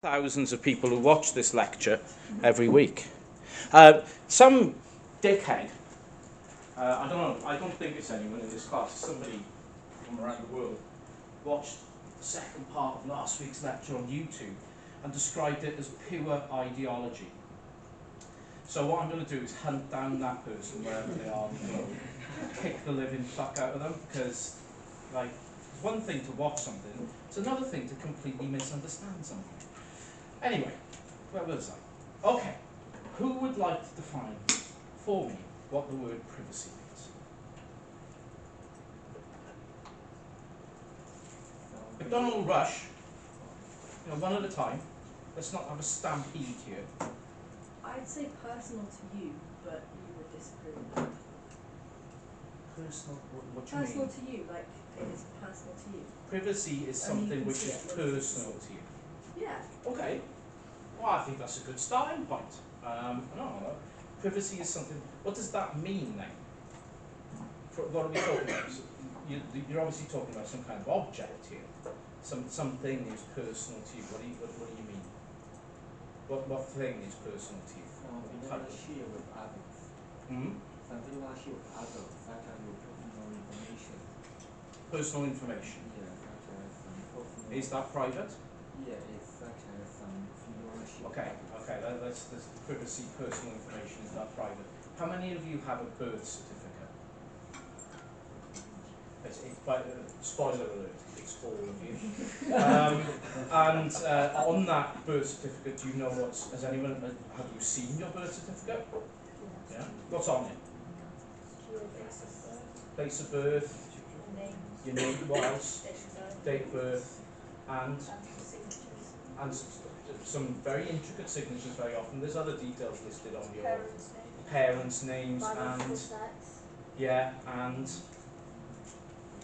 thousands of people who watch this lecture every week. Some dickhead, I don't think it's anyone in this class, somebody from around the world, watched the second part of last week's lecture on YouTube and described it as pure ideology. So what I'm going to do is hunt down that person wherever they are in the globe, kick the living fuck out of them, because like, it's one thing to watch something, it's another thing to completely misunderstand something. Anyway, where was I? Okay, who would like to define for me what the word privacy means? McDonald Rush, one at a time. Let's not have a stampede here. I'd say personal to you, but you would disagree with that. Personal, what do you mean? Personal to you, like it is personal to you. Privacy is something which is personal to you. Yeah. Okay. Well, I think that's a good starting point. No, privacy is something. What does that mean then? What are we talking about? So you're obviously talking about some kind of object here. Something is personal to you. What do you mean? What thing is personal to you? You want to share with others. Something you want to share with others, such as your personal information. Personal information. Yeah, such as some personal. Is that private? Yeah, it's such as some you want to share. Okay. That's privacy. Personal information is not private. How many of you have a birth certificate? Spoiler alert, it's all of you. On that birth certificate, do you know has anyone, have you seen your birth certificate? Yeah. What's on it? Place of birth, your name, what else? Date of birth, and some very intricate signatures very often. There's other details listed on your parents' names and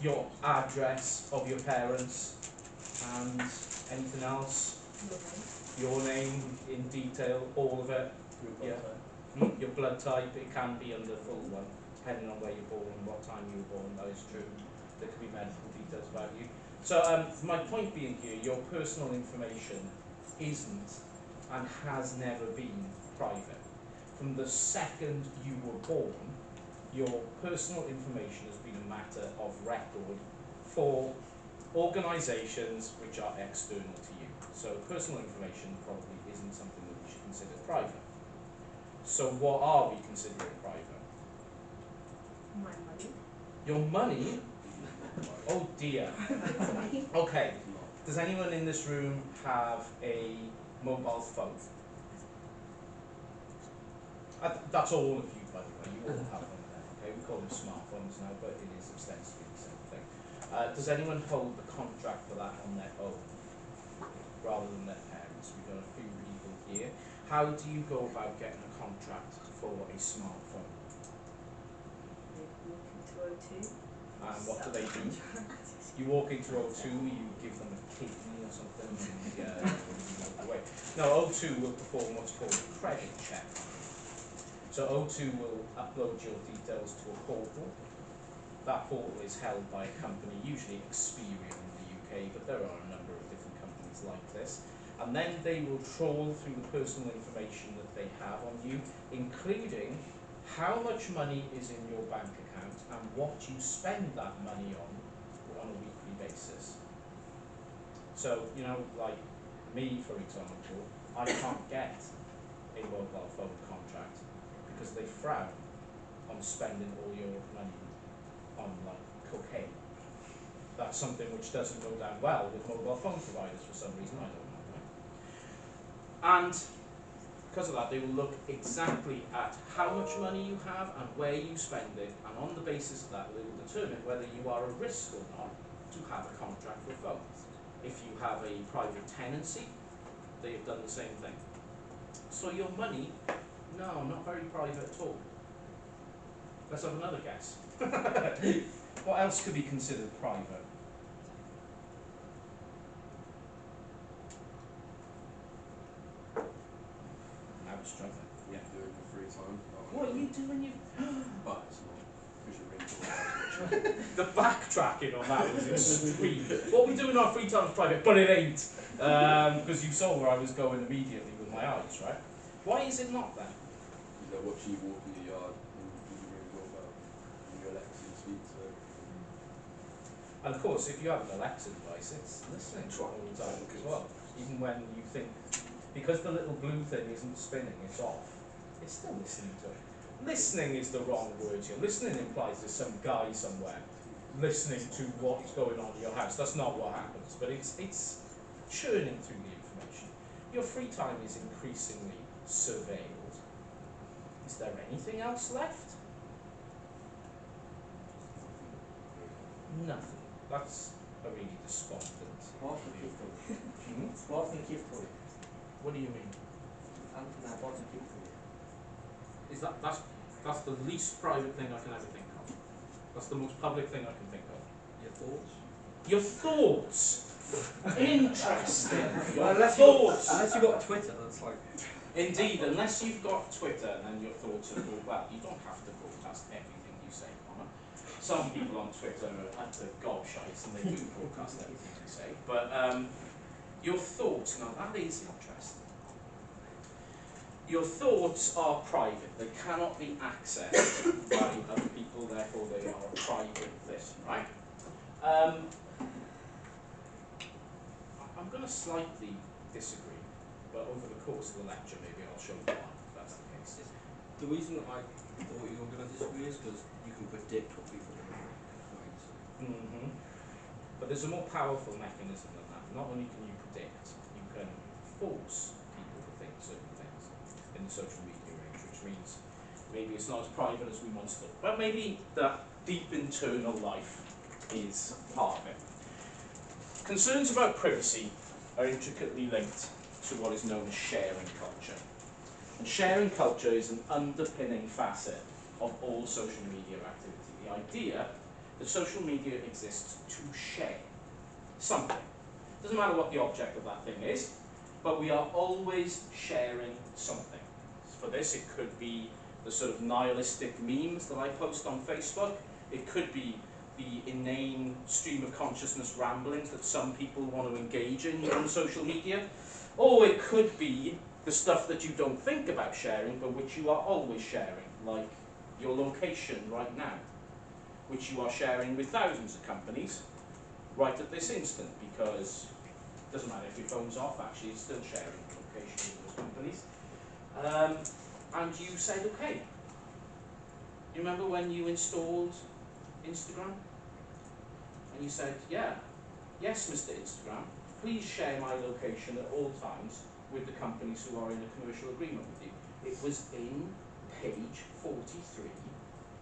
your address of your parents and anything else. Your name in detail, all of it. Your blood type, it can be under full one, depending on where you're born and what time you were born, that is true. There could be medical details about you. So my point being here, your personal information isn't and has never been private. From the second you were born, your personal information has been a matter of record for organisations which are external to you. So personal information probably isn't something that we should consider private. So what are we considering private? My money. Your money? Oh dear. Okay. Does anyone in this room have a mobile phone? That's all of you, by the way. You all have them. Okay, we call them smartphones now, but it is ostensibly the same thing. Does anyone hold the contract for that on their own, rather than their parents? We've got a few people here. How do you go about getting a contract for a smartphone? You walk into O2. And what do they do? You walk into O2, you give them a kidney or something, and you walk away. No, O2 will perform what's called a credit check. So O2 will upload your details to a portal. That portal is held by a company, usually Experian in the UK, but there are a number of different companies like this. And then they will trawl through the personal information that they have on you, including how much money is in your bank account and what you spend that money on a weekly basis. So, like me, for example, I can't get a mobile phone contract because they frown on spending all your money on like cocaine. That's something which doesn't go down well with mobile phone providers for some reason, I don't know. Right? And because of that, they will look exactly at how much money you have and where you spend it, and on the basis of that, they will determine whether you are a risk or not to have a contract for phone. If you have a private tenancy, they have done the same thing. So your money, no, not very private at all. Let's have another guess. What else could be considered private? Now we're struggling. Yeah, do it for free time. What are you doing? But it's not, because you're really cool. The backtracking on that was extreme. What we do in our free time is private, but it ain't. Because you saw where I was going immediately with my eyes, right? Why is it not then? Is that watching you walk in the yard and you really go about and your Alexa speaks to everything? And of course, if you have an Alexa device, it's listening to it all the time as well. Even when you think, because the little blue thing isn't spinning, it's off, it's still listening to it. Listening is the wrong word here. Listening implies there's some guy somewhere listening to what's going on in your house. That's not what happens, but it's churning through the information. Your free time is increasingly surveilled. Is there anything else left? Nothing. That's a really despondent. Boston view. history. Hmm? Boston history. What do you mean? Something like Boston history. Is that's the least private thing I can ever think of. That's the most public thing I can think of. Your thoughts? Your thoughts. Interesting. Your Unless thoughts. you've got Twitter, that's like. Indeed, unless you've got Twitter, then your thoughts are well. You don't have to broadcast everything you say, Connor. Some people on Twitter are at the gobshites and they do broadcast everything you say. But your thoughts, now that is interesting. Your thoughts are private. They cannot be accessed by other people, therefore they are a private thing, right? I'm going to slightly disagree, but over the course of the lecture maybe I'll show you why, if that's the case. The reason that I thought you were going to disagree is because you can predict what people are going to think. Mm-hmm. But there's a more powerful mechanism than that. Not only can you predict, you can force people to think certain things in the social media age, which means maybe it's not as private as we once thought, but maybe that deep internal life is part of it. Concerns about privacy are intricately linked to what is known as sharing culture. And sharing culture is an underpinning facet of all social media activity. The idea that social media exists to share something. Doesn't matter what the object of that thing is, but we are always sharing something. For this, it could be the sort of nihilistic memes that I post on Facebook. It could be the inane stream of consciousness ramblings that some people want to engage in on social media. Or it could be the stuff that you don't think about sharing, but which you are always sharing, like your location right now, which you are sharing with thousands of companies right at this instant, because it doesn't matter if your phone's off, actually it's still sharing the location with those companies. And you said, okay. You remember when you installed Instagram? And you said, yeah, yes, Mr. Instagram, please share my location at all times with the companies who are in a commercial agreement with you. It was in page 43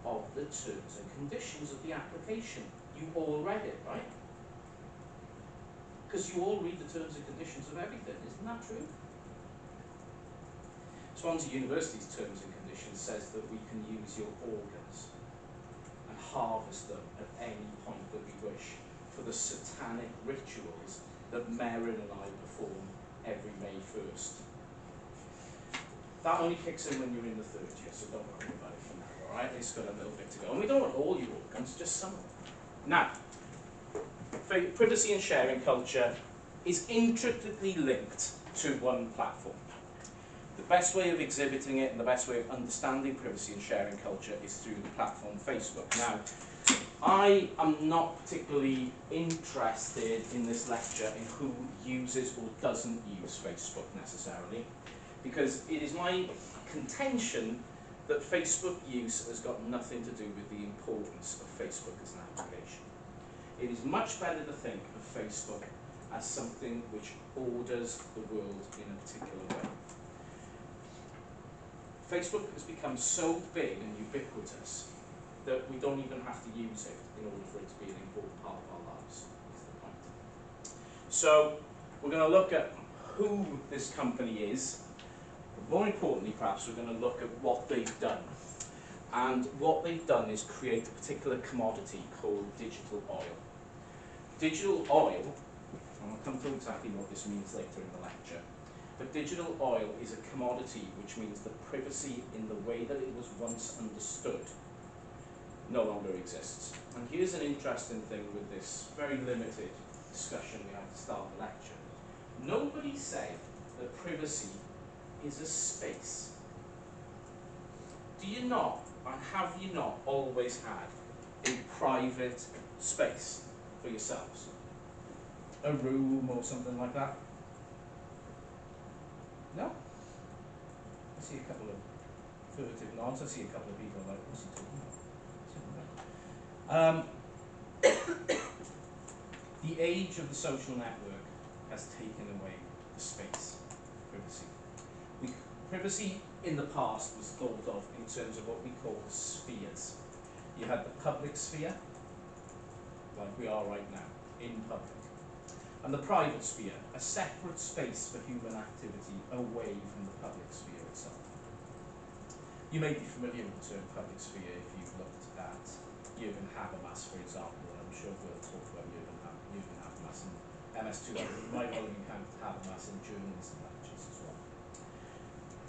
of the terms and conditions of the application. You all read it, right? Because you all read the terms and conditions of everything, isn't that true? Swansea University's terms and conditions says that we can use your organs and harvest them at any point that we wish for the satanic rituals that Merrin and I perform every May 1st. That only kicks in when you're in the third year, so don't worry about it for now, alright? It's got a little bit to go. And we don't want all your organs, just some of them. Now, privacy and sharing culture is intricately linked to one platform. The best way of exhibiting it and the best way of understanding privacy and sharing culture is through the platform Facebook. Now, I am not particularly interested in this lecture in who uses or doesn't use Facebook necessarily, because it is my contention that Facebook use has got nothing to do with the importance of Facebook as an application. It is much better to think of Facebook as something which orders the world in a particular way. Facebook has become so big and ubiquitous that we don't even have to use it in order for it to be an important part of our lives, is the point. So, we're going to look at who this company is, but more importantly perhaps we're going to look at what they've done. And what they've done is create a particular commodity called digital oil. Digital oil, and I'll come to exactly what this means later in the lecture, but digital oil is a commodity, which means that privacy in the way that it was once understood no longer exists. And here's an interesting thing with this very limited discussion we have to start the lecture. Nobody said that privacy is a space. Do you not, and have you not always had a private space for yourselves? A room or something like that? No? I see a couple of furtive nods. I see a couple of people like, what's he talking about? The age of the social network has taken away the space, privacy. Privacy in the past was thought of in terms of what we call spheres. You had the public sphere, like we are right now, in public. And the private sphere, a separate space for human activity away from the public sphere itself. You may be familiar with the term public sphere if you've looked at Jürgen Habermas, for example, and I'm sure we'll talk about Jürgen Habermas and MS-232. You might have encountered Habermas in journalism lectures as well.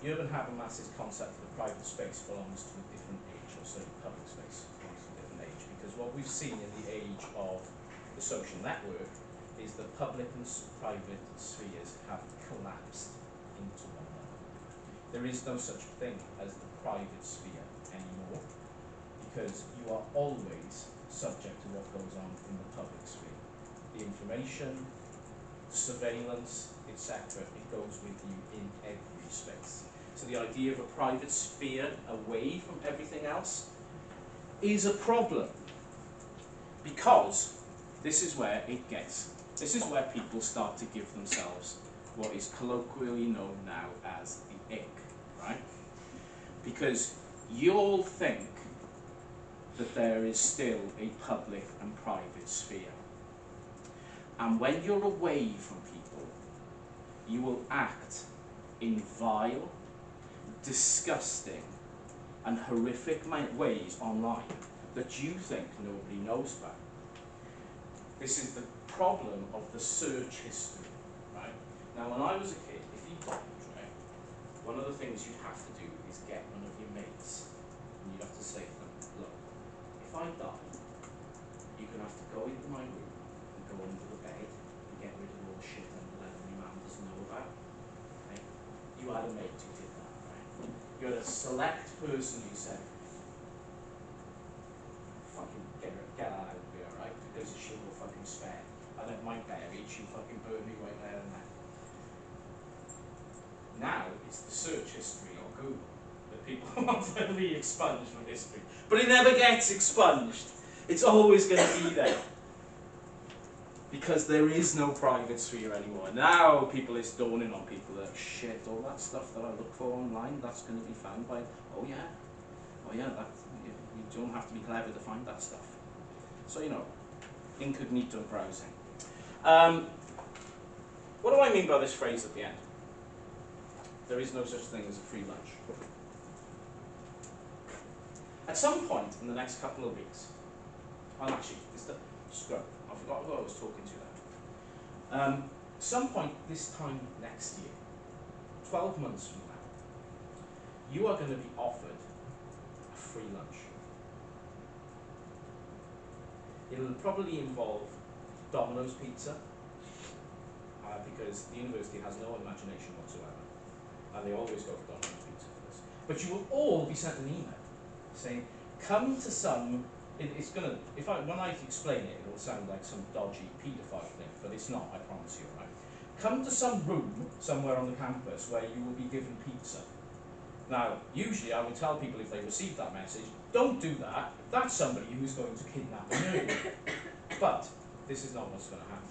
Jürgen Habermas's concept of the private space belongs to a different age, or certainly public space belongs to a different age, because what we've seen in the age of the social network is that public and private spheres have collapsed into one another. There is no such thing as the private sphere anymore, because you are always subject to what goes on in the public sphere. The information, surveillance, etc., it goes with you in every space. So the idea of a private sphere away from everything else is a problem, because this is where people start to give themselves what is colloquially known now as the ick, right? Because you all think that there is still a public and private sphere. And when you're away from people, you will act in vile, disgusting, and horrific ways online that you think nobody knows about. This is the problem of the search history, right? Now, when I was a kid, if you died, right, one of the things you'd have to do is get one of your mates, and you'd have to say to them, look, if I die, you're going to have to go into my room and go under the bed and get rid of all the shit under there that your man doesn't know about. Okay? You had a mate who did that, right? You had a select person who said, fucking get out of here, right? Because she will fucking spare. And at my buried, she'll fucking burn me right there and then. Now it's the search history on Google that people want to be expunged from history. But it never gets expunged. It's always going to be there. Because there is no private sphere anymore. Now people, it's dawning on people that, shit, all that stuff that I look for online, that's going to be found by, oh yeah, that, you don't have to be clever to find that stuff. So, you know, incognito browsing. What do I mean by this phrase at the end? There is no such thing as a free lunch. At some point in the next couple of weeks, actually, scrub, I forgot who I was talking to there. Some point this time next year, 12 months from now, you are going to be offered a free lunch. It'll probably involve Domino's pizza, because the university has no imagination whatsoever, and they always go for Domino's pizza for this. But you will all be sent an email saying, come to some, when I explain it, it will sound like some dodgy paedophile thing, but it's not, I promise you, right? Come to some room somewhere on the campus where you will be given pizza. Now, usually I would tell people if they receive that message, don't do that, that's somebody who's going to kidnap and murder you. But this is not what's going to happen.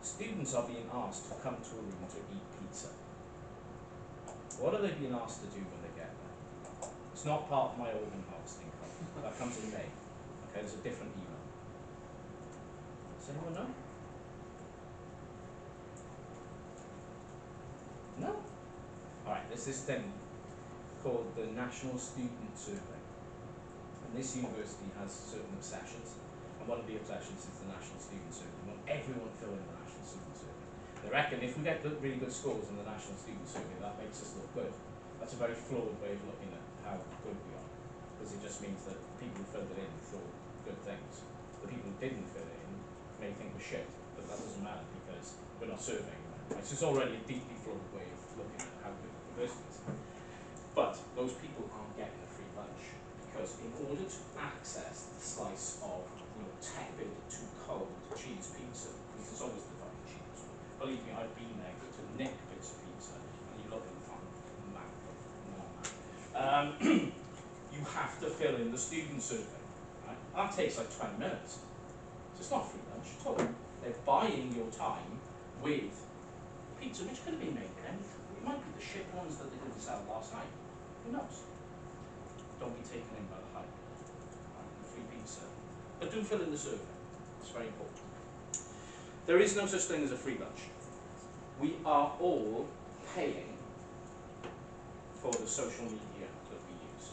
Students are being asked to come to a room to eat pizza. What are they being asked to do when they get there? It's not part of my organ harvesting company. That comes in May. Okay, there's a different email. Does anyone know? No? Alright, there's this thing called the National Student Survey. And this university has certain obsessions. And one of the obsessions is the National Student Survey. We want everyone to fill in the National Student Survey. They reckon if we get really good scores in the National Student Survey, that makes us look good. That's a very flawed way of looking at how good we are. Because it just means that people who filled it in thought good things. The people who didn't fill it in may think we're shit. But that doesn't matter, because because we're not surveying them. Right? So it's already a deeply flawed way of looking at how good the person is. But those people aren't getting a free lunch because in order to access the slice of tepid to cold cheese pizza, because there's always the fucking cheese. Believe me, I've been there to nick bits of pizza, and you look at the front map of you have to fill in the student survey. Right? And that takes like 20 minutes. So it's not free lunch at all. They're buying your time with pizza, which could have been made with anything. It might be the shit ones that they didn't sell last night. Who knows? Don't be taken in by the hype. Right? The free pizza. But do fill in the survey. It's very important. There is no such thing as a free lunch. We are all paying for the social media that we use.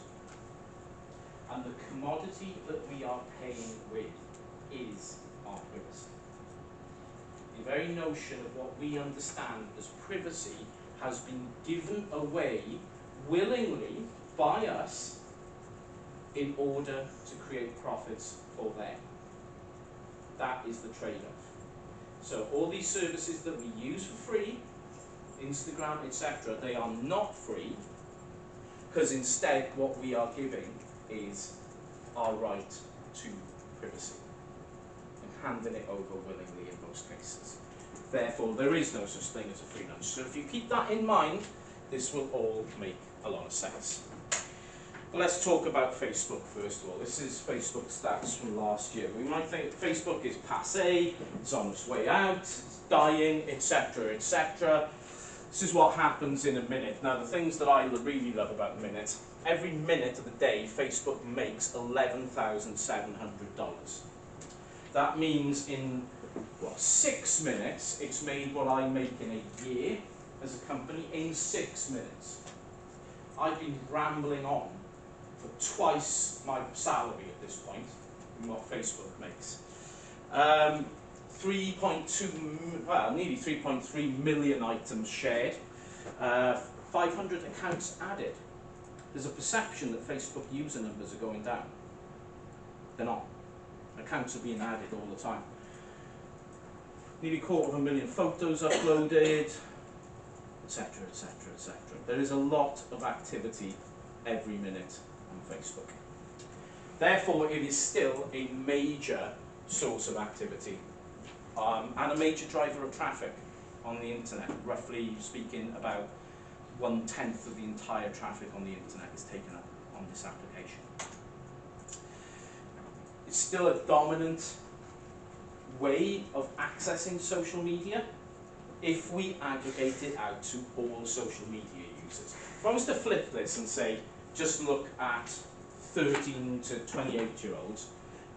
And the commodity that we are paying with is our privacy. The very notion of what we understand as privacy has been given away willingly by us in order to create profits for them. That is the trade-off. So all these services that we use for free, Instagram, etc., they are not free, because instead what we are giving is our right to privacy and handing it over willingly in most cases. Therefore, there is no such thing as a free lunch. So if you keep that in mind, this will all make a lot of sense. But let's talk about Facebook first of all. This is Facebook stats from last year. We might think Facebook is passé, it's on its way out, it's dying, etc., etc. This is what happens in a minute. Now, the things that I really love about a minute, every minute of the day, Facebook makes $11,700. That means in, 6 minutes, it's made what I make in a year as a company in 6 minutes. I've been rambling on for twice my salary at this point in what Facebook makes. 3.3 million items shared, 500 accounts added. There's a perception that Facebook user numbers are going down. They're not. Accounts are being added all the time. Nearly 250,000 photos uploaded, etc., etc., etc. There is a lot of activity every minute on Facebook. Therefore, it is still a major source of activity and a major driver of traffic on the internet. Roughly speaking, about 1/10 of the entire traffic on the internet is taken up on this application. It's still a dominant way of accessing social media if we aggregate it out to all social media users. If I was to flip this and say, just look at 13 to 28-year-olds,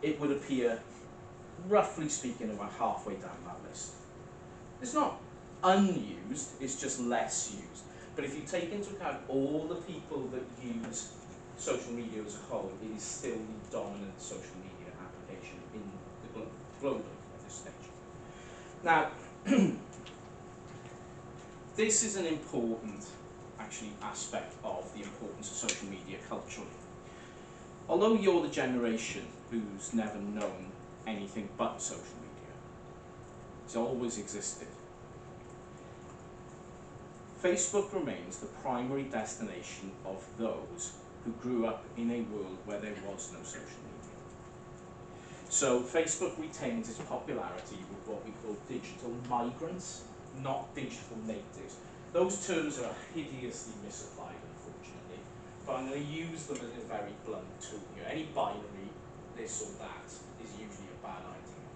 it would appear, roughly speaking, about halfway down that list. It's not unused, it's just less used. But if you take into account all the people that use social media as a whole, it is still the dominant social media application in the globally at this stage. Now, this is an important, aspect of the importance of social media culturally. Although you're the generation who's never known anything but social media, it's always existed. Facebook remains the primary destination of those who grew up in a world where there was no social media. So Facebook retains its popularity with what we call digital migrants, not digital natives. Those terms are hideously misapplied, unfortunately, but I'm going to use them as a very blunt tool here. Any binary, this or that, is usually a bad idea.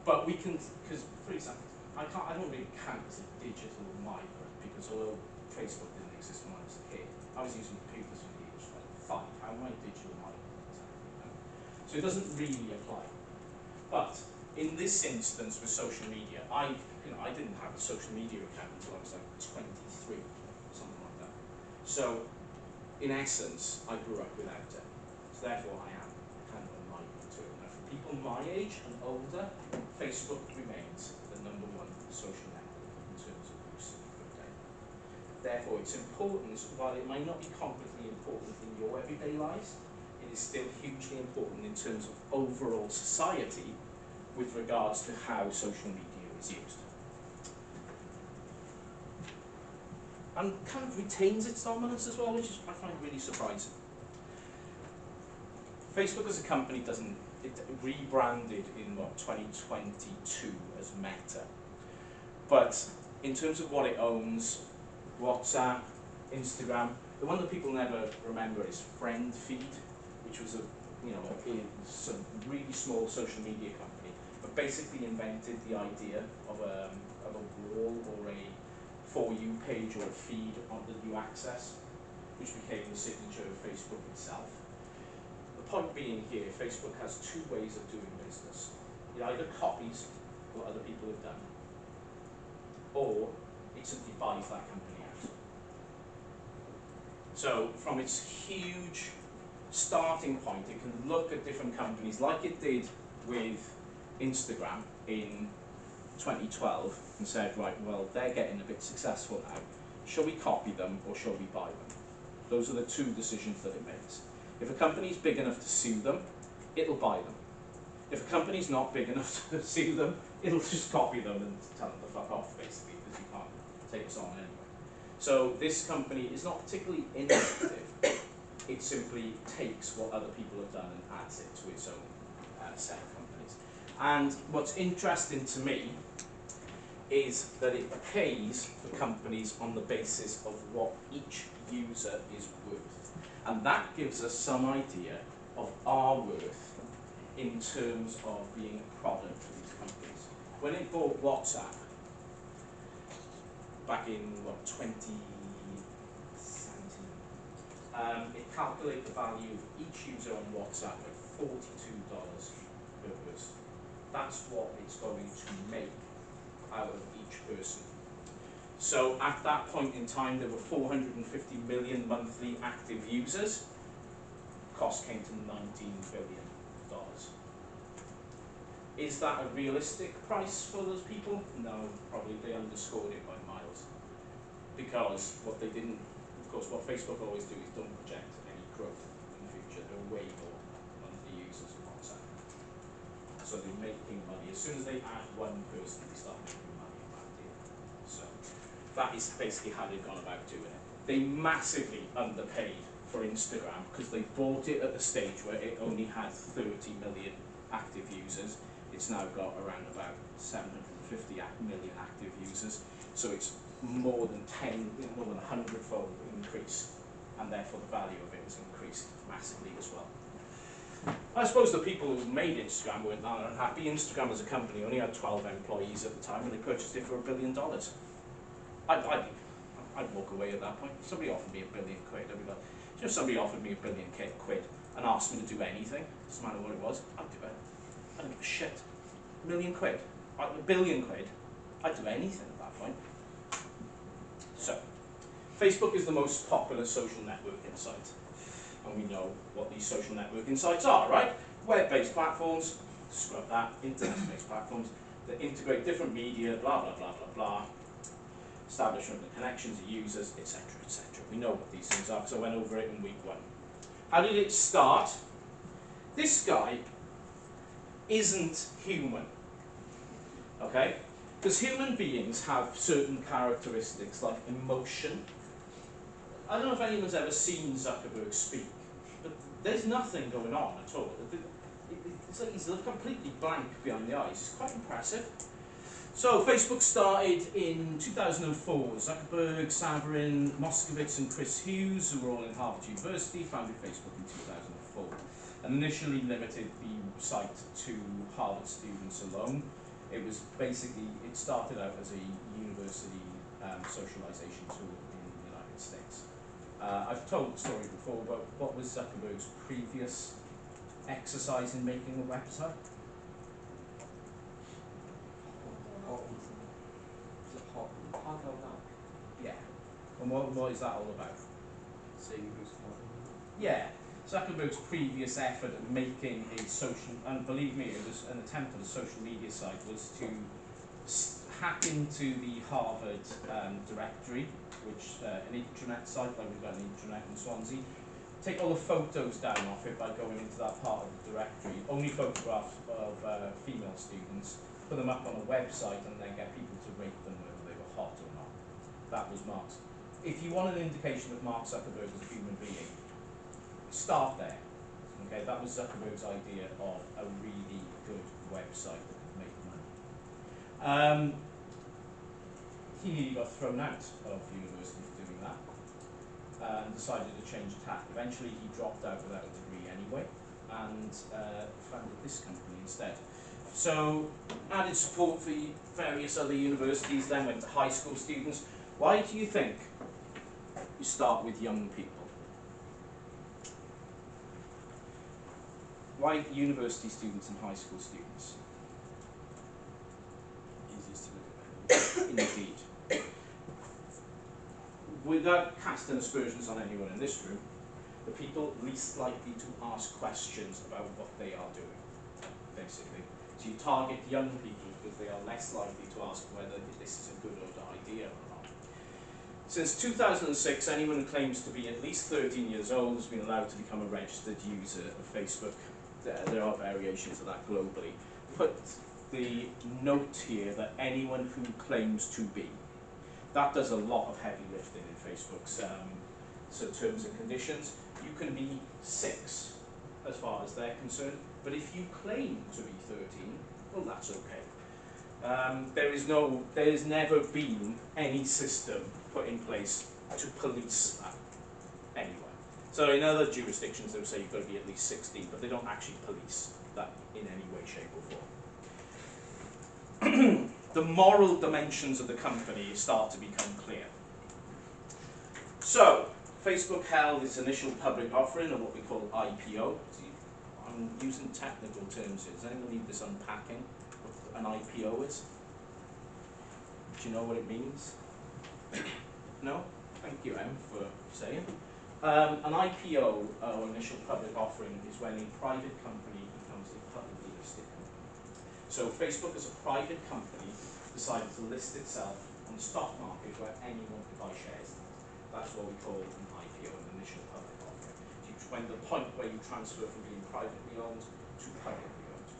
But we can, because for example, I don't really count as a digital migrant, because although Facebook didn't exist when I was a kid, I was using computers when I was like 5. How am I a digital migrant exactly? So it doesn't really apply. But in this instance with social media, I didn't have a social media account until I was like 23, something like that. So in essence, I grew up without it. So therefore I am kind of a migrant to it. Now for people my age and older, Facebook remains the #1 social network in terms of use per day. Therefore it's important, while it might not be completely important in your everyday lives, it is still hugely important in terms of overall society with regards to how social media it's used. And kind of retains its dominance as well, which is, I find really surprising. Facebook as a company it rebranded in 2022 as Meta. But in terms of what it owns, WhatsApp, Instagram, the one that people never remember is Friend Feed, which was a really small social media company, but basically invented the idea of a wall or a For You page or a feed that you access, which became the signature of Facebook itself. The point being here, Facebook has two ways of doing business. It either copies what other people have done, or it simply buys that company out. So from its huge starting point, it can look at different companies like it did with Instagram in 2012 and said, right, well, they're getting a bit successful now. Shall we copy them or shall we buy them? Those are the two decisions that it makes. If a company's big enough to sue them, it'll buy them. If a company's not big enough to sue them, it'll just copy them and tell them to fuck off, basically, because you can't take us on anyway. So this company is not particularly innovative. It simply takes what other people have done and adds it to its own set of companies. And what's interesting to me is that it pays for companies on the basis of what each user is worth. And that gives us some idea of our worth in terms of being a product for these companies. When it bought WhatsApp, back in, 2017, it calculated the value of each user on WhatsApp at $42 per person. That's what it's going to make out of each person. So at that point in time, there were 450 million monthly active users. Cost came to $19 billion. Is that a realistic price for those people? No, probably they underscored it by miles. Because what they didn't, of course, what Facebook always do is don't project any growth in the future. There are way more monthly users of WhatsApp. So they're making money. As soon as they add one person, they start making money on that deal. So that is basically how they've gone about doing it. They massively underpaid for Instagram because they bought it at the stage where it only had 30 million active users. It's now got around about 750 million active users. So it's more than 100-fold increase, and therefore the value of it has increased massively as well. I suppose the people who made Instagram weren't that unhappy. Instagram as a company only had 12 employees at the time, and they purchased it for $1 billion. I'd walk away at that point. If somebody offered me £1 billion, I'd be like, if somebody offered me £1 billion and asked me to do anything, doesn't matter what it was, I'd do it. I don't give a shit. £1 million, £1 billion, I'd do anything at that point. So, Facebook is the most popular social networking site. And we know what these social networking sites are, right? Web-based platforms, scrub that, internet-based platforms that integrate different media, blah, blah, blah, blah, blah. Establishment of connections of users, etc., etc. We know what these things are because I went over it in week 1. How did it start? This guy isn't human, okay? Because human beings have certain characteristics like emotion. I don't know if anyone's ever seen Zuckerberg speak, but there's nothing going on at all. It's like he's completely blank behind the eyes. It's quite impressive. So Facebook started in 2004. Zuckerberg, Saverin, Moskowitz and Chris Hughes, who were all in Harvard University, founded Facebook in 2004. And initially limited the site to Harvard students alone. It was basically, it started out as a university socialization tool in the United States. I've told the story before, but what was Zuckerberg's previous exercise in making a website? Hot or not? Yeah. And what is that all about? Seeing who's hot. Yeah. Zuckerberg's previous effort at making a social, and believe me, it was an attempt at a social media site, was to hack into the Harvard directory, which an intranet site, like we've got an intranet in Swansea, take all the photos down off it by going into that part of the directory, only photographs of female students, put them up on a website and then get people to rate them whether they were hot or not. That was Mark's. If you want an indication of Mark Zuckerberg as a human being, start there. Okay, that was Zuckerberg's idea of a really good website that could make money. He nearly got thrown out of university for doing that and decided to change tack. Eventually he dropped out without a degree anyway and founded this company instead. So added support for various other universities, then went to high school students. Why do you think you start with young people? Why university students and high school students? Easiest to look at. Indeed. Without casting aspersions on anyone in this room, the people least likely to ask questions about what they are doing, basically. So you target young people because they are less likely to ask whether this is a good idea or not. Since 2006, anyone who claims to be at least 13 years old has been allowed to become a registered user of Facebook. There are variations of that globally. Put the note here that anyone who claims to be. That does a lot of heavy lifting in Facebook's terms and conditions. You can be 6 as far as they're concerned, but if you claim to be 13, well, that's okay. There has never been any system put in place to police that anywhere. So in other jurisdictions, they'll say you've got to be at least 16, but they don't actually police that in any way, shape, or form. The moral dimensions of the company start to become clear. So, Facebook held its initial public offering, or what we call IPO. See, I'm using technical terms here. Does anyone need this unpacking? What an IPO is? Do you know what it means? No? Thank you, Em, for saying. An IPO, or initial public offering, is when a private company becomes a publicly listed company. So Facebook, as a private company, decided to list itself on the stock market where anyone could buy shares. That's what we call an IPO, an initial public offering. When the point where you transfer from being privately owned to publicly owned.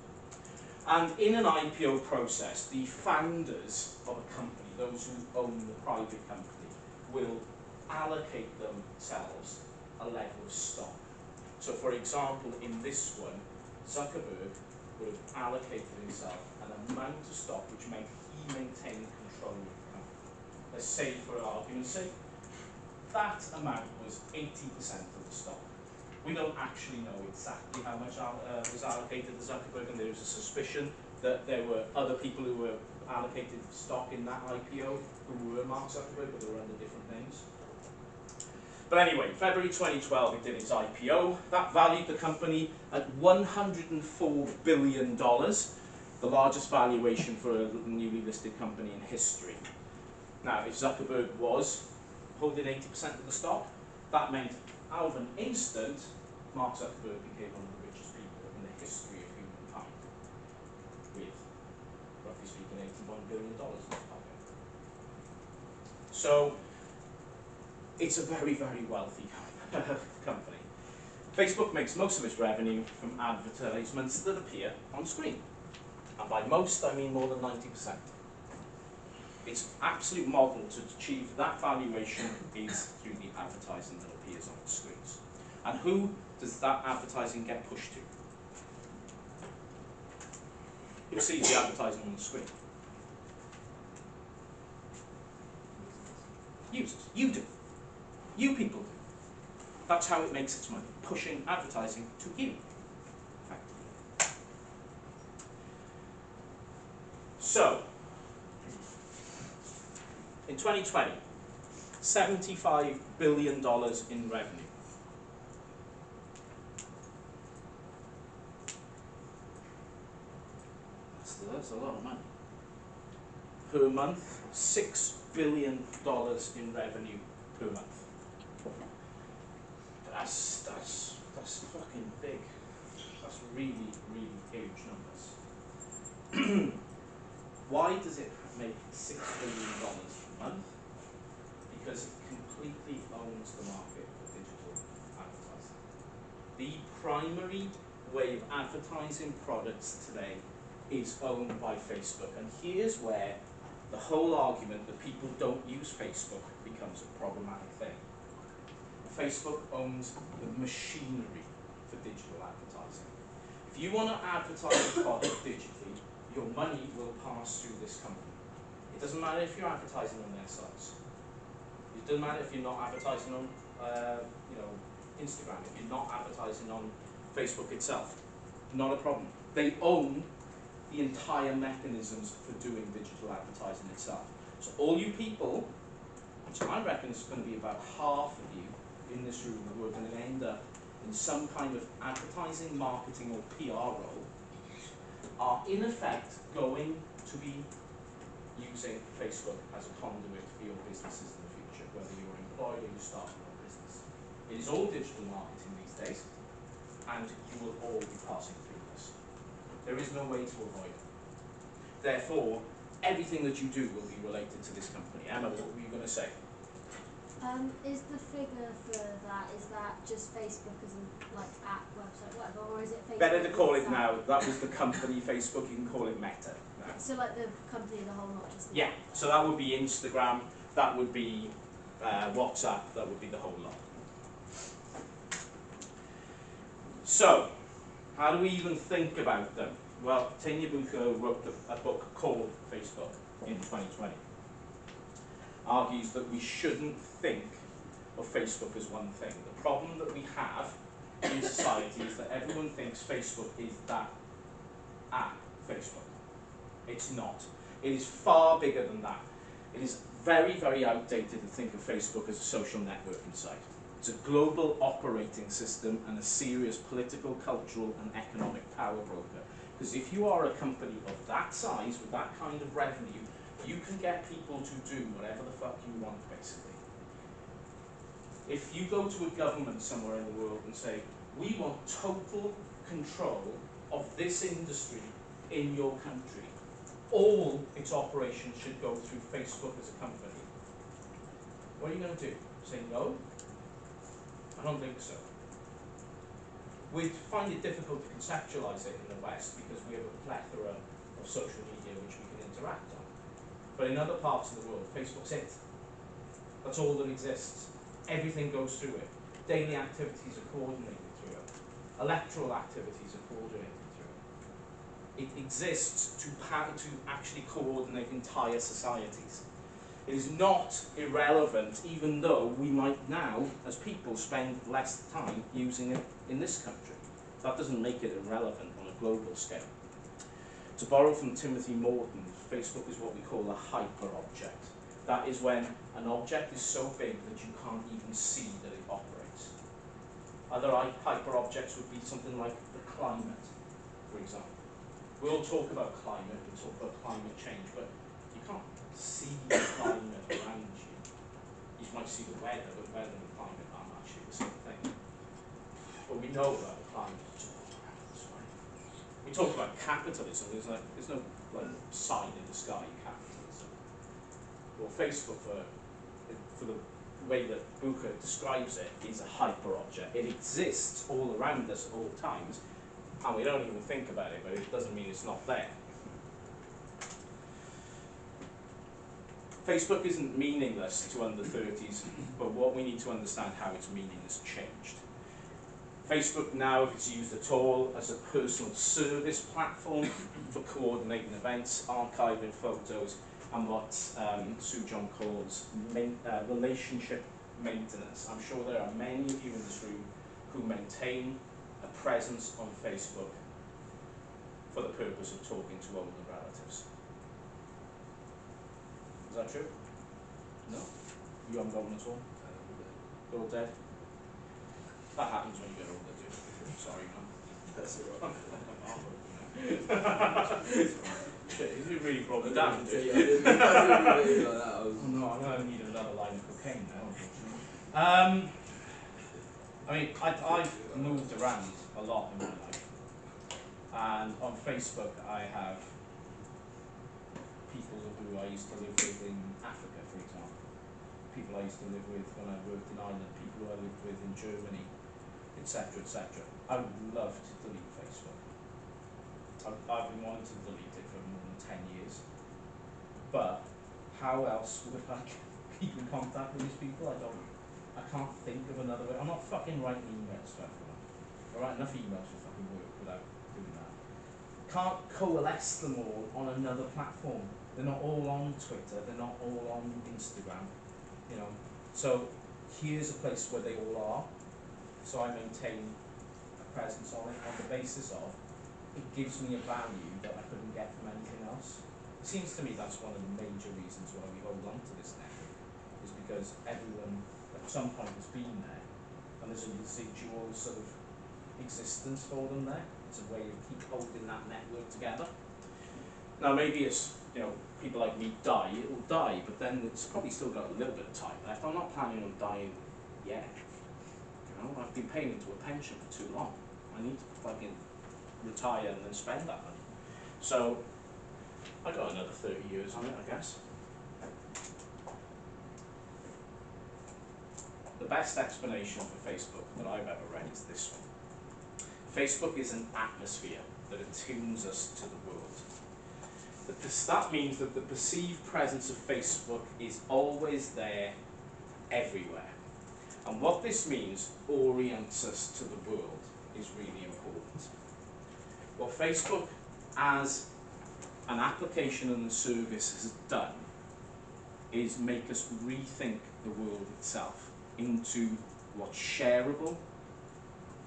And in an IPO process, the founders of a company, those who own the private company, will allocate themselves a level of stock. So for example, in this one, Zuckerberg would have allocated himself an amount of stock which meant he maintained control of the company. Let's say, for argument's sake, that amount was 80% of the stock. We don't actually know exactly how much was allocated to Zuckerberg, and there is a suspicion that there were other people who were allocated stock in that IPO who were Mark Zuckerberg, but they were under different names. But anyway, February 2012, it did its IPO. That valued the company at $104 billion, the largest valuation for a newly listed company in history. Now, if Zuckerberg was holding 80% of the stock, that meant out of an instant, Mark Zuckerberg became one of the richest people in the history of humankind, with, roughly speaking, $81 billion in his pocket. So, it's a very, very wealthy company. Facebook makes most of its revenue from advertisements that appear on screen. And by most, I mean more than 90%. Its absolute model to achieve that valuation is through the advertising that appears on its screens. And who does that advertising get pushed to? Who sees the advertising on the screen? Users. You do. You people do. That's how it makes its money, pushing advertising to you, effectively. So, in 2020, $75 billion in revenue. That's a lot of money. Per month, $6 billion in revenue per month. That's fucking big. That's really, really huge numbers. Why does it make $6 billion a month? Because it completely owns the market for digital advertising. The primary way of advertising products today is owned by Facebook. And here's where the whole argument that people don't use Facebook becomes a problematic thing. Facebook owns the machinery for digital advertising. If you want to advertise a product digitally, your money will pass through this company. It doesn't matter if you're advertising on their sites. It doesn't matter if you're not advertising on Instagram, if you're not advertising on Facebook itself. Not a problem. They own the entire mechanisms for doing digital advertising itself. So all you people, which I reckon is going to be about half of you in this room, who are going to end up in some kind of advertising, marketing or PR role, are in effect going to be using Facebook as a conduit for your businesses in the future, whether you're employed or you start your own business. It is all digital marketing these days, and you will all be passing through this. There is no way to avoid it. Therefore, everything that you do will be related to this company. Emma, what were you going to say? Is the figure for that, is that just Facebook as an app, website, whatever, or is it Facebook? Better to call it now. That was the company Facebook. You can call it Meta now. So the company as a whole, not just the Yeah. So that would be Instagram. That would be WhatsApp. That would be the whole lot. So, how do we even think about them? Well, Tanya Bucco wrote a book called Facebook in 2020. Argues that we shouldn't think of Facebook as one thing. The problem that we have in society is that everyone thinks Facebook is that app, Facebook. It's not. It is far bigger than that. It is very, very outdated to think of Facebook as a social networking site. It's a global operating system and a serious political, cultural and economic power broker. Because if you are a company of that size, with that kind of revenue, you can get people to do whatever the fuck you want, basically. If you go to a government somewhere in the world and say, we want total control of this industry in your country, all its operations should go through Facebook as a company, what are you going to do? Say no? I don't think so. We find it difficult to conceptualize it in the West because we have a plethora of social media which we can interact on. But in other parts of the world, Facebook's it. That's all that exists. Everything goes through it. Daily activities are coordinated through it. Electoral activities are coordinated through it. It exists to actually coordinate entire societies. It is not irrelevant, even though we might now, as people, spend less time using it in this country. That doesn't make it irrelevant on a global scale. To borrow from Timothy Morton, Facebook is what we call a hyper-object. That is when an object is so big that you can't even see that it operates. Other hyper-objects would be something like the climate, for example. We'll talk about climate, we'll talk about climate change, but you can't see the climate around you. You might see the weather, but weather and climate aren't actually the same thing. But we know about the climate, it's all around us, right? We talk about capitalism, there's no sign in the sky, capitalism. Well, Facebook, for the way that Bucco describes it, is a hyper-object. It exists all around us at all times, and we don't even think about it, but it doesn't mean it's not there. Facebook isn't meaningless to under 30s, but what we need to understand how its meaning has changed. Facebook now, if it's used at all, as a personal service platform for coordinating events, archiving photos, and what Sue John calls relationship maintenance. I'm sure there are many of you in this room who maintain a presence on Facebook for the purpose of talking to older relatives. Is that true? No? You haven't got one at all? They're all dead? That happens when you get older, too. Sorry, man. That's all right. You really brought me down, did you? No, I'm going to need another line of cocaine now, unfortunately. I mean, I've moved around a lot in my life. And on Facebook, I have people who I used to live with in Africa, for example. People I used to live with when I worked in Ireland, people who I lived with in Germany, etc., etc. I would love to delete Facebook. I've been wanting to delete it for more than 10 years. But how else would I keep in contact with these people? I can't think of another way. I'm not fucking writing emails to everyone. I write enough emails for fucking work without doing that. Can't coalesce them all on another platform. They're not all on Twitter, they're not all on Instagram, you know. So here's a place where they all are. So I maintain a presence on it on the basis of it gives me a value that I couldn't get from anything else. It seems to me that's one of the major reasons why we hold on to this network, is because everyone at some point has been there, and there's a residual sort of existence for them there. It's a way of keep holding that network together. Now maybe as people like me die, it will die, but then it's probably still got a little bit of time left. I'm not planning on dying yet. I've been paying into a pension for too long. I need to fucking retire and then spend that money. So I got another 30 years on it, I guess. The best explanation for Facebook that I've ever read is this one. Facebook is an atmosphere that attunes us to the world. That means that the perceived presence of Facebook is always there, everywhere. And what this means orients us to the world is really important. What Facebook as an application and a service has done is make us rethink the world itself into what's shareable,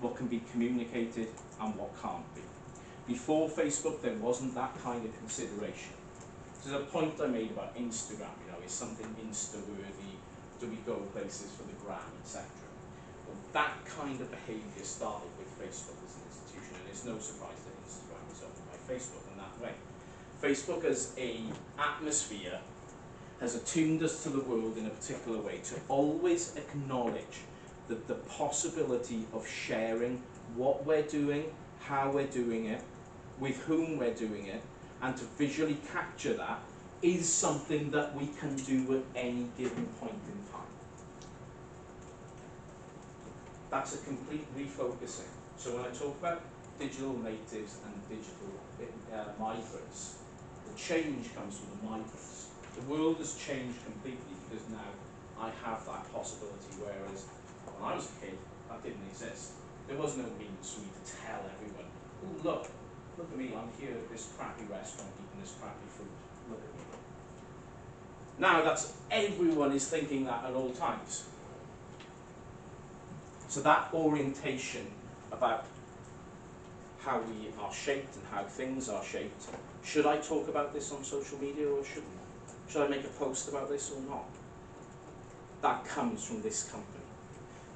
what can be communicated, and what can't be. Before Facebook, there wasn't that kind of consideration. There's a point I made about Instagram, is something Insta-worthy? Do we go places for the gram, etc.? Well, that kind of behaviour started with Facebook as an institution, and it's no surprise that Instagram is owned by Facebook in that way. Facebook as an atmosphere has attuned us to the world in a particular way to always acknowledge that the possibility of sharing what we're doing, how we're doing it, with whom we're doing it, and to visually capture that is something that we can do at any given point in time. That's a complete refocusing. So when I talk about digital natives and digital migrants, the change comes from the migrants. The world has changed completely because now I have that possibility, whereas when I was a kid, that didn't exist. There was no means for me to tell everyone, oh look at me, I'm here at this crappy restaurant eating this crappy food, look at me. Now everyone is thinking that at all times. So that orientation about how we are shaped and how things are shaped, should I talk about this on social media or shouldn't I? Should I make a post about this or not? That comes from this company.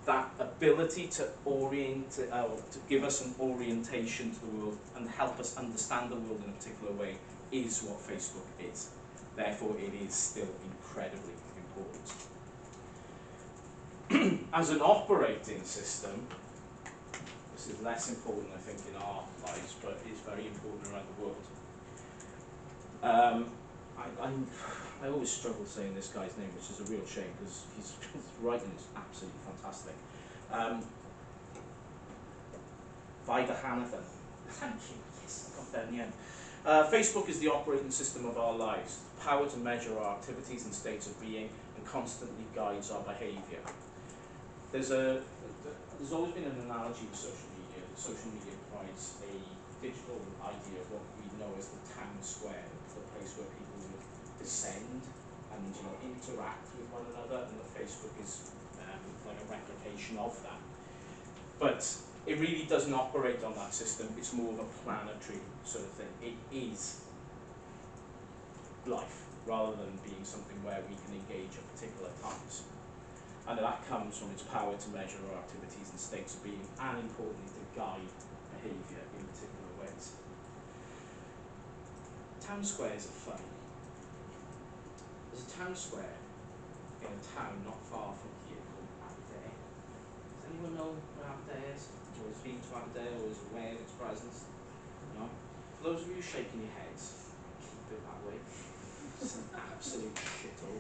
That ability to to give us an orientation to the world and help us understand the world in a particular way is what Facebook is. Therefore, it is still incredibly important. As an operating system, this is less important, I think, in our lives, but it's very important around the world. I always struggle saying this guy's name, which is a real shame because his writing is absolutely fantastic. Vaidehanathan. Thank you. Yes, I got there in the end. Facebook is the operating system of our lives, power to measure our activities and states of being, and constantly guides our behaviour. There's always been an analogy with social media. Social media provides a digital idea of what we know as the town square, the place where people would descend and interact with one another, and that Facebook is like a replication of that. But it really doesn't operate on that system. It's more of a planetary sort of thing. It is life, rather than being something where we can engage at particular times. And that comes from its power to measure our activities and states of being, and importantly, to guide behaviour in particular ways. Town squares are funny. There's a town square in a town not far from here called Aberdare. Does anyone know where Aberdare is? Or has been to Aberdare, or is aware of its presence? No? For those of you shaking your heads, keep it that way. It's an absolute shithole.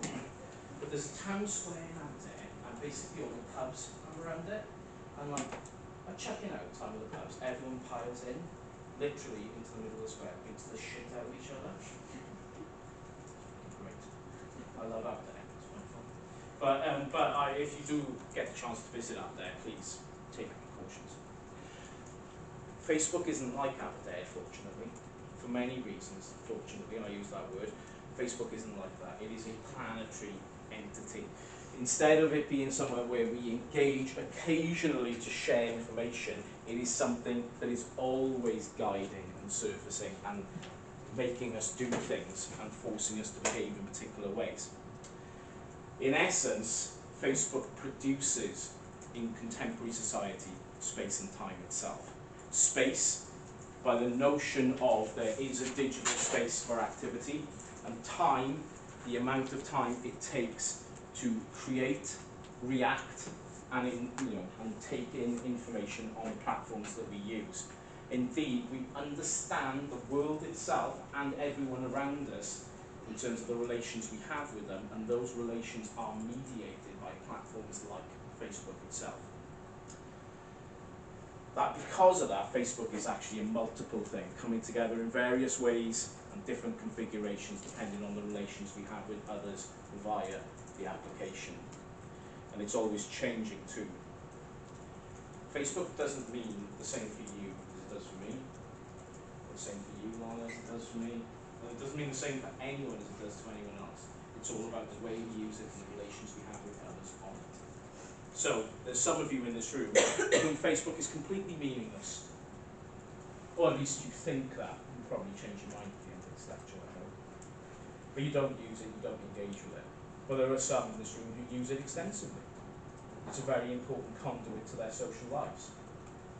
But there's a town square in Aberdare, and basically all the pubs are around it. And like, at checking out time of the pubs, everyone piles in. literally into the middle of the square, beats the shit out of each other. Great. I love out there. It's quite fun. But if you do get the chance to visit out there, please take precautions. Facebook isn't like out there, fortunately, for many reasons. Fortunately, I use that word. Facebook isn't like that. It is a planetary entity. Instead of it being somewhere where we engage occasionally to share information, it is something that is always guiding and surfacing and making us do things and forcing us to behave in particular ways. In essence, Facebook produces, in contemporary society, space and time itself. Space, by the notion of there is a digital space for activity, and time, the amount of time it takes to create, react, and take in information on platforms that we use. Indeed, we understand the world itself and everyone around us in terms of the relations we have with them, and those relations are mediated by platforms like Facebook itself. That because of that, Facebook is actually a multiple thing, coming together in various ways and different configurations depending on the relations we have with others via the application. And it's always changing too. Facebook doesn't mean the same for you as it does for me, or the same for you, Lana, as it does for me. And it doesn't mean the same for anyone as it does to anyone else. It's all about the way we use it and the relations we have with others on it. So, there's some of you in this room whom Facebook is completely meaningless. Or at least you think that. You probably change your mind at the end of this lecture, I hope. But you don't use it, you don't engage with it. But there are some in this room who use it extensively. It's a very important conduit to their social lives.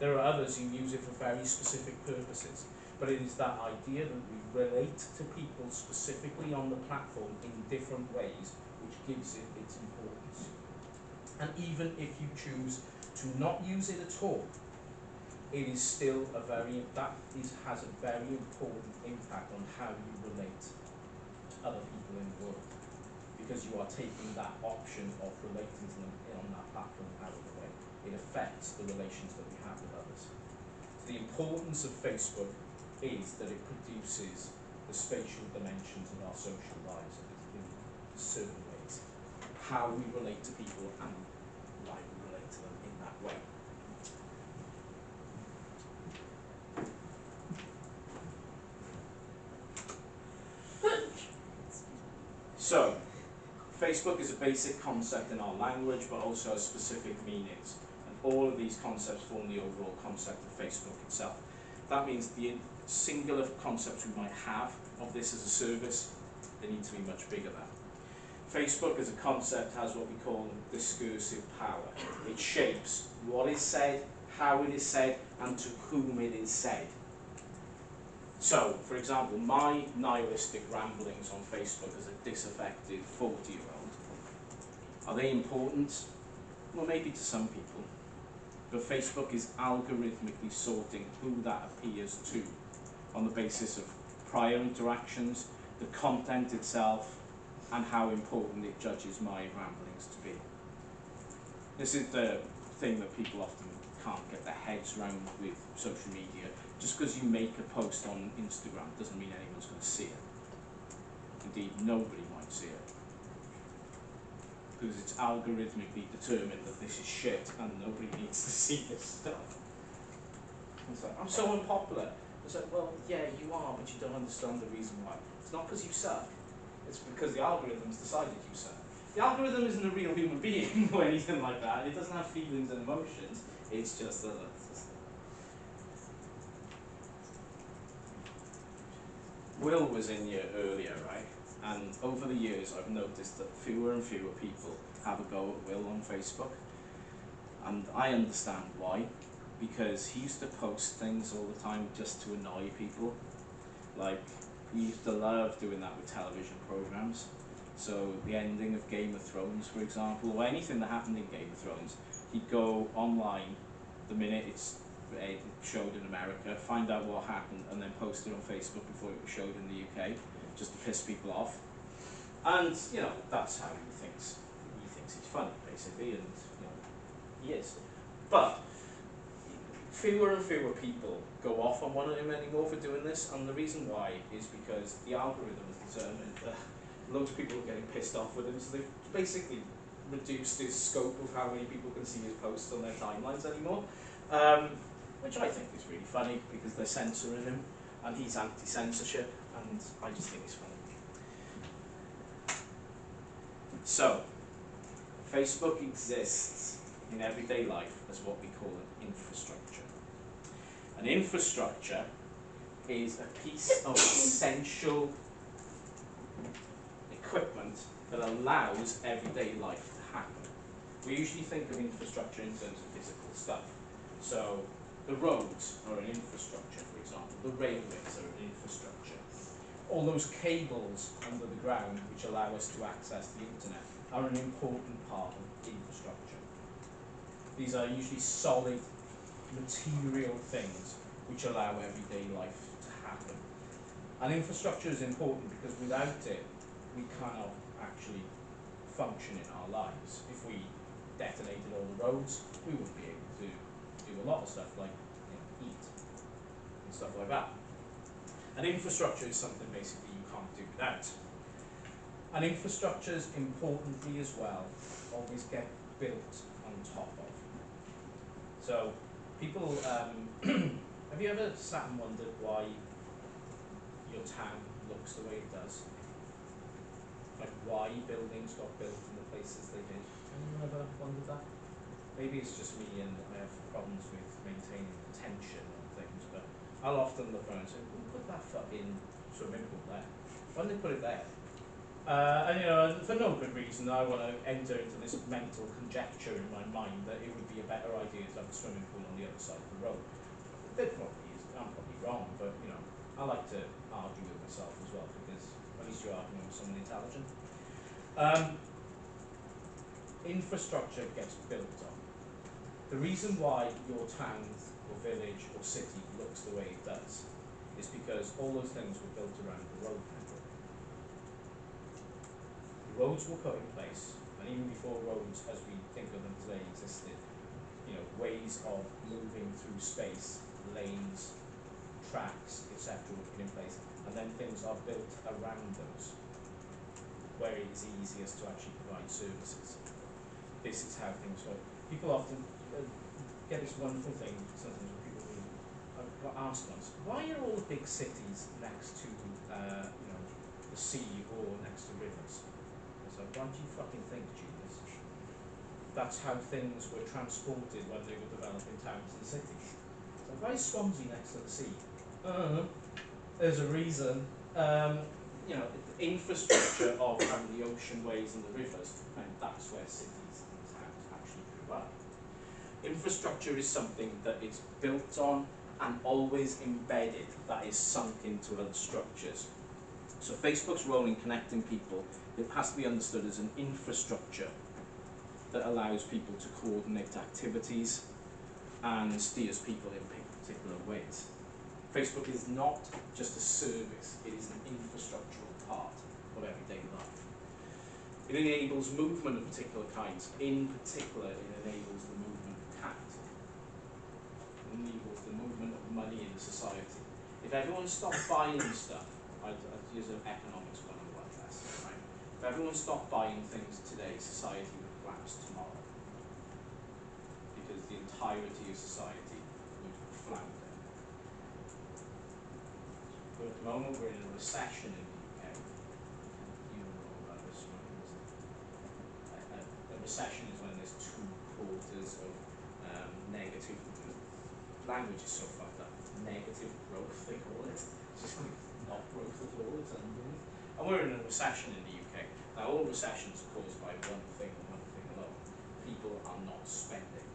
There are others who use it for very specific purposes. But it is that idea that we relate to people specifically on the platform in different ways which gives it its importance. And even if you choose to not use it at all, it is still has a very important impact on how you relate to other people in the world. Because you are taking that option of relating to them on that platform out of the way. It affects the relations that we have with others. The importance of Facebook is that it produces the spatial dimensions of our social lives in certain ways. How we relate to people and why we relate to them in that way. So, Facebook is a basic concept in our language, but also has specific meanings. And all of these concepts form the overall concept of Facebook itself. That means the singular concepts we might have of this as a service, they need to be much bigger than. Facebook as a concept has what we call discursive power. It shapes what is said, how it is said, and to whom it is said. So, for example, my nihilistic ramblings on Facebook as a disaffected 40-year-old, are they important? Well, maybe to some people. But Facebook is algorithmically sorting who that appears to on the basis of prior interactions, the content itself, and how important it judges my ramblings to be. This is the thing that people often can't get their heads around with social media. Just because you make a post on Instagram doesn't mean anyone's going to see it. Indeed, nobody might see it. Because it's algorithmically determined that this is shit and nobody needs to see this stuff. It's like, I'm so unpopular. It's like, well, yeah, you are, but you don't understand the reason why. It's not because you suck. It's because the algorithm's decided you suck. The algorithm isn't a real human being or anything like that. It doesn't have feelings and emotions. It's just a... Will was in here earlier, right? And over the years, I've noticed that fewer and fewer people have a go at Will on Facebook. And I understand why. Because he used to post things all the time just to annoy people. Like, he used to love doing that with television programs. So the ending of Game of Thrones, for example, or anything that happened in Game of Thrones, he'd go online the minute it's showed in America, find out what happened, and then post it on Facebook before it was showed in the UK, just to piss people off. And, you know, that's how he thinks he's funny, basically, and, you know, he is. But fewer and fewer people go off on one of them anymore for doing this, and the reason why is because the algorithm has determined that loads of people are getting pissed off with him, so they've basically reduced his scope of how many people can see his posts on their timelines anymore, which I think is really funny because they're censoring him, and he's anti-censorship, and I just think it's funny. So, Facebook exists in everyday life as what we call an infrastructure. An infrastructure is a piece of essential equipment that allows everyday life to happen. We usually think of infrastructure in terms of physical stuff. So the roads are an infrastructure, for example. The railways are an infrastructure. All those cables under the ground which allow us to access the internet are an important part of infrastructure. These are usually solid, material things which allow everyday life to happen. And infrastructure is important because without it, we cannot actually function in our lives. If we detonated all the roads, we wouldn't be able to do a lot of stuff like eat and stuff like that. And infrastructure is something basically you can't do without. And infrastructures, importantly as well, always get built on top of. So people, have you ever sat and wondered why your town looks the way it does? Like why buildings got built in the places they did? Anyone ever wondered that? Maybe it's just me and I have problems with maintaining tension on things, but I'll often look around and say, well, put that fucking swimming pool there. Why didn't they put it there? And you know, for no good reason, I want to enter into this mental conjecture in my mind that it would be a better idea to have a swimming pool on the other side of the road. It probably is. I'm probably wrong, but you know, I like to argue with myself as well because at least you're arguing with someone intelligent. Infrastructure gets built on. The reason why your town or village or city looks the way it does is because all those things were built around the road network. The roads were put in place, and even before roads as we think of them today existed, you know, ways of moving through space, lanes, tracks, etc. were put in place, and then things are built around those, where it is easiest to actually provide services. This is how things work. People often get this wonderful thing, sometimes when people got asked once, why are all the big cities next to you know, the sea or next to rivers? It's like, why do you fucking think, genius? That's how things were transported when they were developing towns and cities. So why is Swansea next to the sea? There's a reason. You know, the infrastructure of the oceanways and the rivers, and that's where cities and towns actually grew up. Infrastructure is something that is built on and always embedded, that is sunk into other structures. So Facebook's role in connecting people, it has to be understood as an infrastructure that allows people to coordinate activities and steers people in particular ways. Facebook is not just a service, it is an infrastructural part of everyday life. It enables movement of particular kinds. In particular, it enables the movement of capital. It enables the movement of money in society. If everyone stopped buying stuff, I'd use an economics 101 lesson, right? If everyone stopped buying things today, society would collapse tomorrow. Because the entirety of society would flounder. But at the moment we're in a recession in the UK. You know all about this, right? A recession is when there's 2 quarters of negative, language is so fucked up, negative growth they call it. It's just like not growth at all, it's unbelievable. And we're in a recession in the UK. Now all recessions are caused by one thing and one thing alone. People are not spending.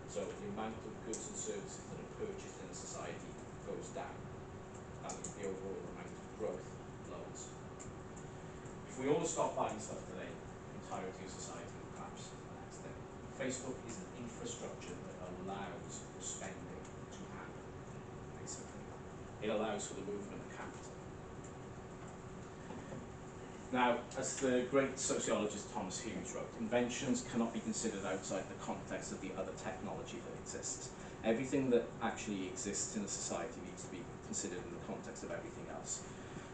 So the amount of goods and services that are purchased in a society goes down. And the overall amount of growth lows. If we all stop buying stuff today, the entirety of society will collapse the next day. Facebook is an infrastructure that allows for spending to happen, basically. It allows for the movement of capital. Now, as the great sociologist Thomas Hughes wrote, inventions cannot be considered outside the context of the other technology that exists. Everything that actually exists in a society needs to be considered in the context of everything else.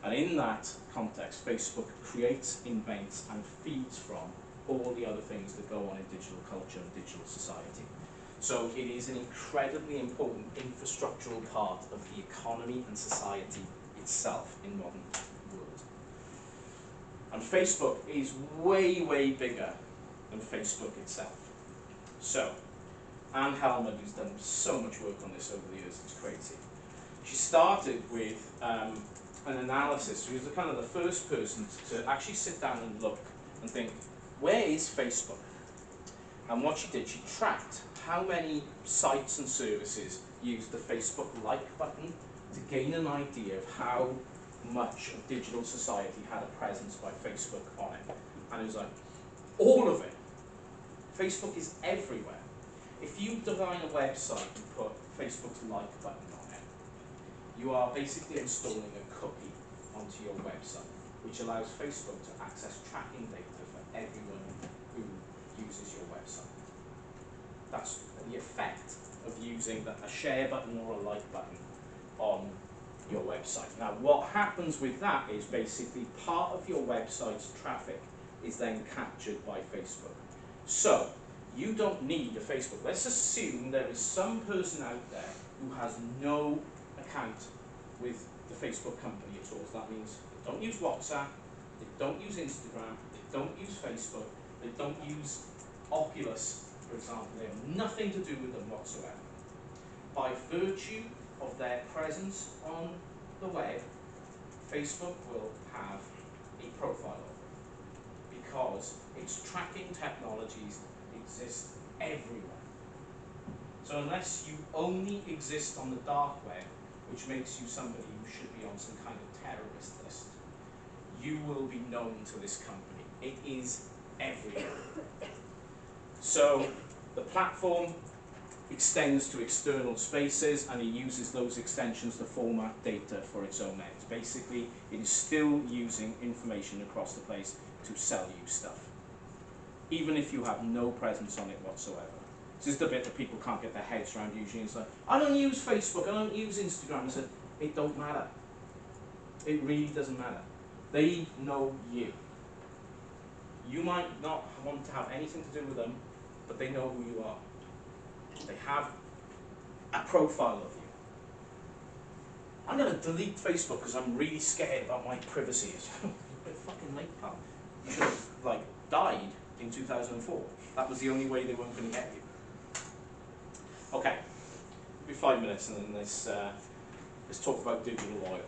And in that context, Facebook creates, invents, and feeds from all the other things that go on in digital culture and digital society. So it is an incredibly important infrastructural part of the economy and society itself in modern world. And Facebook is way, way bigger than Facebook itself. So, Anne Helmer, who's done so much work on this over the years, it's crazy. She started with an analysis. She was the kind of the first person to actually sit down and look and think, where is Facebook? And what she did, she tracked how many sites and services used the Facebook like button to gain an idea of how much of digital society had a presence by Facebook on it. And it was like, all of it. Facebook is everywhere. If you design a website and put Facebook's like button on it, you are basically installing a cookie onto your website, which allows Facebook to access tracking data for everyone who uses your website. That's the effect of using a share button or a like button on your website. Now, what happens with that is basically part of your website's traffic is then captured by Facebook. So, you don't need a Facebook. Let's assume there is some person out there who has no account with the Facebook company at all. So that means they don't use WhatsApp, they don't use Instagram, they don't use Facebook, they don't use Oculus, for example. They have nothing to do with them whatsoever. By virtue of their presence on the web, Facebook will have a profile of them because its tracking technologies exist everywhere. So unless you only exist on the dark web, which makes you somebody who should be on some kind of terrorist list, you will be known to this company. It is everywhere. So the platform extends to external spaces, and it uses those extensions to format data for its own ends. Basically, it is still using information across the place to sell you stuff, even if you have no presence on it whatsoever. This is the bit that people can't get their heads around usually. It's like, I don't use Facebook, I don't use Instagram. I said, it don't matter. It really doesn't matter. They know you. You might not want to have anything to do with them, but they know who you are. They have a profile of you. I'm going to delete Facebook because I'm really scared about my privacy. You're a bit fucking late, pal. You should have, like, died in 2004. That was the only way they weren't going to get you. Okay, it'll be 5 minutes and then let's talk about digital oil.